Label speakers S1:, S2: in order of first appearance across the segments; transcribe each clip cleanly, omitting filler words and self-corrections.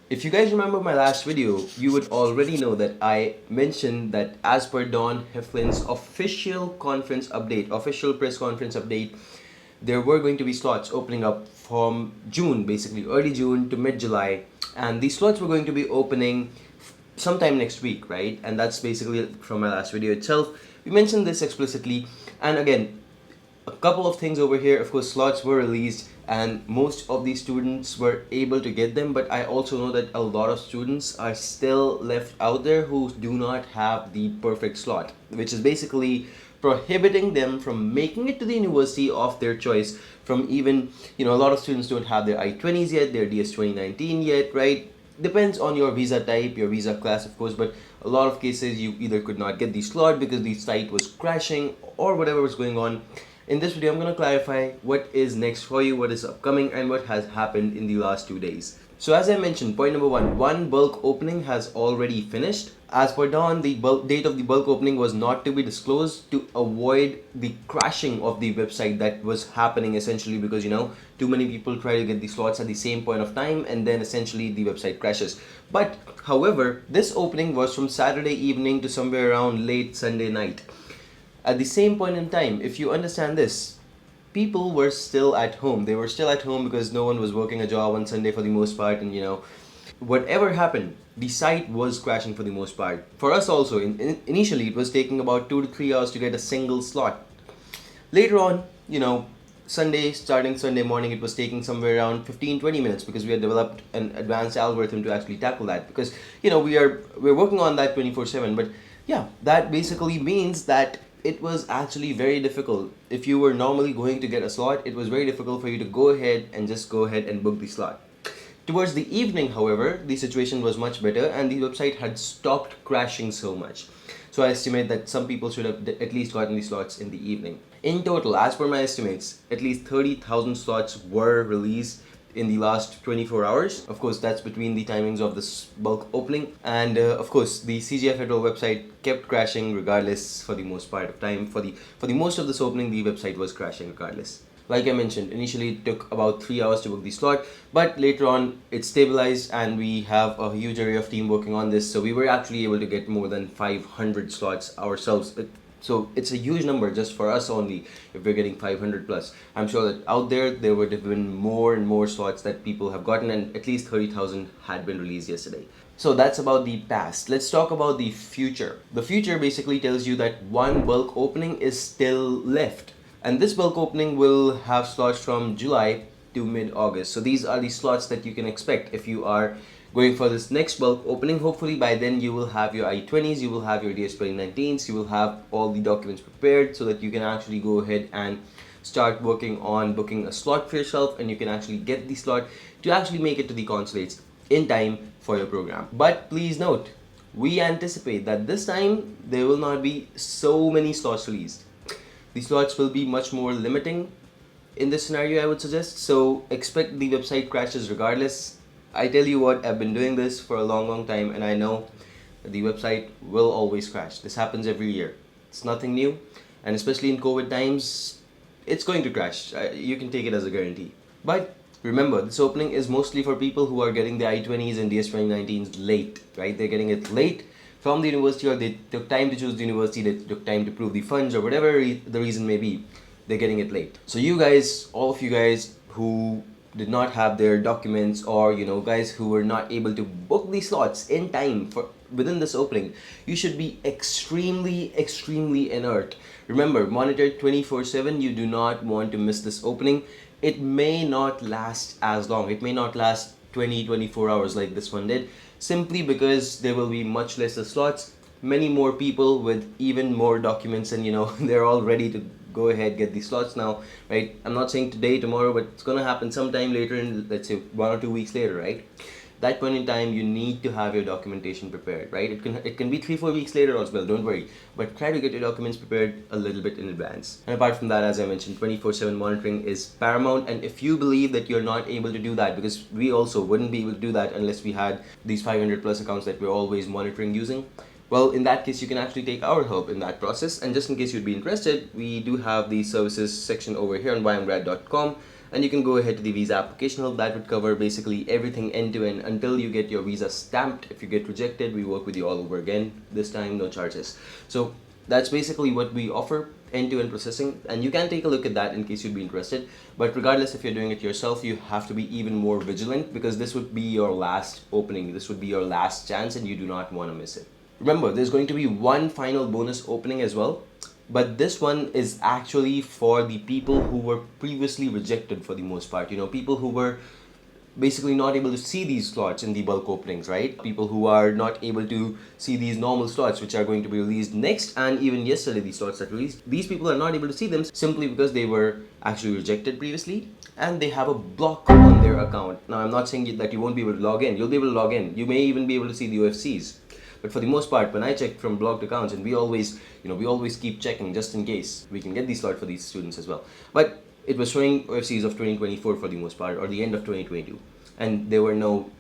S1: If you guys remember my last video, you would already know that I mentioned that as per Don Heflin's official press conference update, there were going to be slots opening up from June, basically early June to mid-July, and these slots were going to be opening sometime next week, right? And that's basically from my last video itself. We mentioned this explicitly, and again, a couple of things over here. Of course, slots were released and most of these students were able to get them, but I also know that a lot of students are still left out there who do not have the perfect slot, which is basically prohibiting them from making it to the university of their choice. From even, a lot of students don't have their I-20s yet, their DS 2019 yet, right? Depends on your visa type, your visa class, of course, but a lot of cases you either could not get the slot because the site was crashing or whatever was going on. In this video, I'm going to clarify what is next for you, what is upcoming, and what has happened in the last 2 days. So as I mentioned, point number one bulk opening has already finished. As per Dawn, the date of the bulk opening was not to be disclosed to avoid the crashing of the website that was happening, essentially because, too many people try to get the slots at the same point of time and then essentially the website crashes. But however, this opening was from Saturday evening to somewhere around late Sunday night. At the same point in time, if you understand this, people were still at home. They were still at home because no one was working a job on Sunday for the most part, and whatever happened, the site was crashing for the most part. For us also, initially it was taking about 2 to 3 hours to get a single slot. Later on, starting Sunday morning, it was taking somewhere around 15-20 minutes because we had developed an advanced algorithm to actually tackle that, because we're working on that 24/7. But yeah, that basically means that it was actually very difficult. If you were normally going to get a slot, it was very difficult for you to go ahead and book the slot. Towards the evening, however, the situation was much better and the website had stopped crashing so much. So I estimate that some people should have at least gotten the slots in the evening. In total, as per my estimates, at least 30,000 slots were released in the last 24 hours. Of course, that's between the timings of this bulk opening, and of course the CGI Federal website kept crashing regardless for the most part of time. For the most of this opening, the website was crashing regardless. Like I mentioned, initially it took about 3 hours to book the slot, but later on it stabilized and we have a huge area of team working on this, so we were actually able to get more than 500 slots ourselves. So it's a huge number just for us only if we're getting 500 plus. I'm sure that out there would have been more and more slots that people have gotten, and at least 30,000 had been released yesterday. So that's about the past. Let's talk about the future. The future basically tells you that one bulk opening is still left. And this bulk opening will have slots from July to mid-August. So these are the slots that you can expect if you are going for this next bulk opening. Hopefully by then you will have your I-20s, you will have your DS 2019s, you will have all the documents prepared so that you can actually go ahead and start working on booking a slot for yourself, and you can actually get the slot to actually make it to the consulates in time for your program. But please note, we anticipate that this time there will not be so many slots released. The slots will be much more limiting in this scenario, I would suggest. So expect the website crashes regardless. I tell you what, I've been doing this for a long time and I know that the website will always crash. This happens every year. It's nothing new, and especially in COVID times, it's going to crash. You can take it as a guarantee. But remember, this opening is mostly for people who are getting the I-20s and DS 2019s late, right? They're getting it late from the university, or they took time to choose the university, they took time to prove the funds, or whatever the reason may be, they're getting it late. So you guys, all of you guys who did not have their documents, or guys who were not able to book the slots in time for within this opening, you should be extremely alert. Remember, monitor 24/7. You do not want to miss this opening. It may not last as long. It may not last 24 hours like this one did, simply because there will be much lesser slots, many more people with even more documents, and they're all ready to go ahead get these slots now, right? I'm not saying today, tomorrow, but it's gonna happen sometime later in, let's say, 1 or 2 weeks later, right? That point in time, you need to have your documentation prepared, right? It can be 3-4 weeks later as well, don't worry, but try to get your documents prepared a little bit in advance. And apart from that, as I mentioned, 24/7 monitoring is paramount, and if you believe that you're not able to do that, because we also wouldn't be able to do that unless we had these 500 plus accounts that we're always monitoring using, well, in that case, you can actually take our help in that process. And just in case you'd be interested, we do have the services section over here on YMGrad.com. and you can go ahead to the visa application help. That would cover basically everything end to end until you get your visa stamped. If you get rejected, we work with you all over again. This time, no charges. So that's basically what we offer, end-to-end processing, and you can take a look at that in case you'd be interested. But regardless, if you're doing it yourself, you have to be even more vigilant, because this would be your last opening, this would be your last chance, and you do not want to miss it. Remember, there's going to be one final bonus opening as well, but this one is actually for the people who were previously rejected for the most part. You know, people who were basically not able to see these slots in the bulk openings, right? People who are not able to see these normal slots which are going to be released next, and even yesterday the slots that released, these people are not able to see them simply because they were actually rejected previously and they have a block on their account. Now, I'm not saying that you won't be able to log in. You'll be able to log in. You may even be able to see the OFCs. But for the most part, when I check from blocked accounts, and we always keep checking just in case we can get the slot for these students as well. But it was showing OFCs of 2024 for the most part, or the end of 2022, and there were no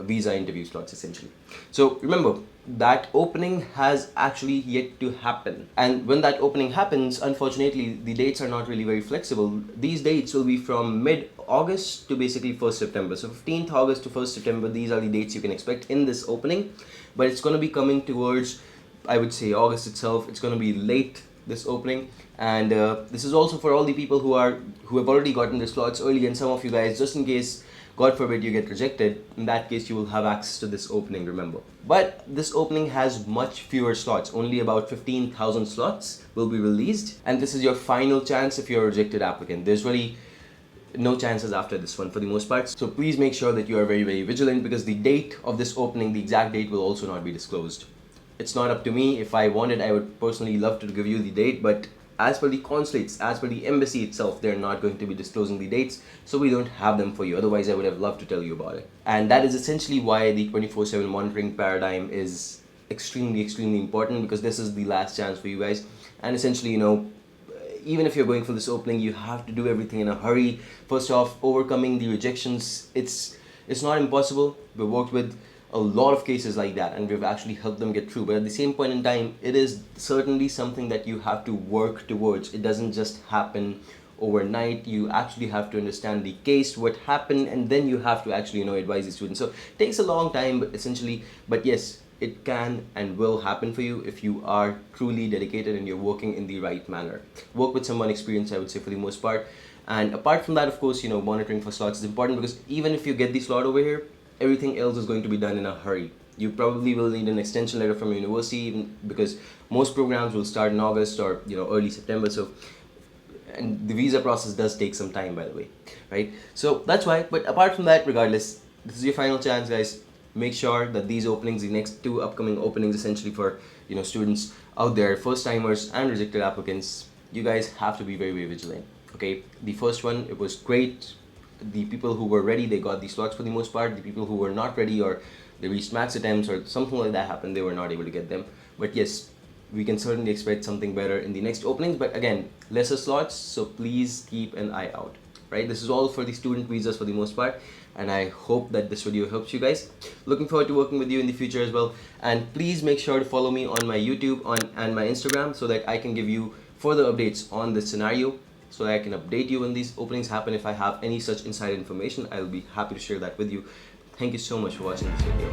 S1: visa interview slots essentially. So remember, that opening has actually yet to happen, and when that opening happens, unfortunately the dates are not really very flexible. These dates will be from mid-August to basically 1st September. So 15th August to 1st September, these are the dates you can expect in this opening, but it's going to be coming towards, I would say, August itself. It's going to be late, this opening, and this is also for all the people who have already gotten their slots early, and some of you guys, just in case God forbid you get rejected, in that case you will have access to this opening, remember. But this opening has much fewer slots. Only about 15,000 slots will be released, and this is your final chance if you're a rejected applicant. There's really no chances after this one for the most part. So please make sure that you are very, very vigilant, because the date of this opening, the exact date, will also not be disclosed. It's not up to me. If I wanted, I would personally love to give you the date, but as per the consulates, as per the embassy itself, they're not going to be disclosing the dates, so we don't have them for you. Otherwise, I would have loved to tell you about it. And that is essentially why the 24/7 monitoring paradigm is extremely, extremely important, because this is the last chance for you guys. And essentially, even if you're going for this opening, you have to do everything in a hurry. First off, overcoming the rejections, it's not impossible. We've worked with a lot of cases like that, and we've actually helped them get through. But at the same point in time, it is certainly something that you have to work towards. It doesn't just happen overnight. You actually have to understand the case, what happened, and then you have to actually advise the students. So it takes a long time, but yes, it can and will happen for you if you are truly dedicated and you're working in the right manner. Work with someone experienced, I would say, for the most part. And apart from that, of course, monitoring for slots is important, because even if you get the slot over here, everything else is going to be done in a hurry. You probably will need an extension letter from your university, even because most programs will start in August or early September. So, and the visa process does take some time, by the way, right? So that's why. But apart from that, regardless, this is your final chance, guys. Make sure that these openings, the next two upcoming openings, essentially for students out there, first timers and rejected applicants, you guys have to be very, very vigilant. Okay, the first one, it was great. The people who were ready, they got the slots for the most part. The people who were not ready, or they reached max attempts or something like that happened, they were not able to get them. But yes, we can certainly expect something better in the next openings. But again, lesser slots, so please keep an eye out. Right, this is all for the student visas for the most part, and I hope that this video helps you guys. Looking forward to working with you in the future as well. And please make sure to follow me on my YouTube and my Instagram, so that I can give you further updates on this scenario, so that I can update you when these openings happen. If I have any such inside information, I'll be happy to share that with you. Thank you so much for watching this video.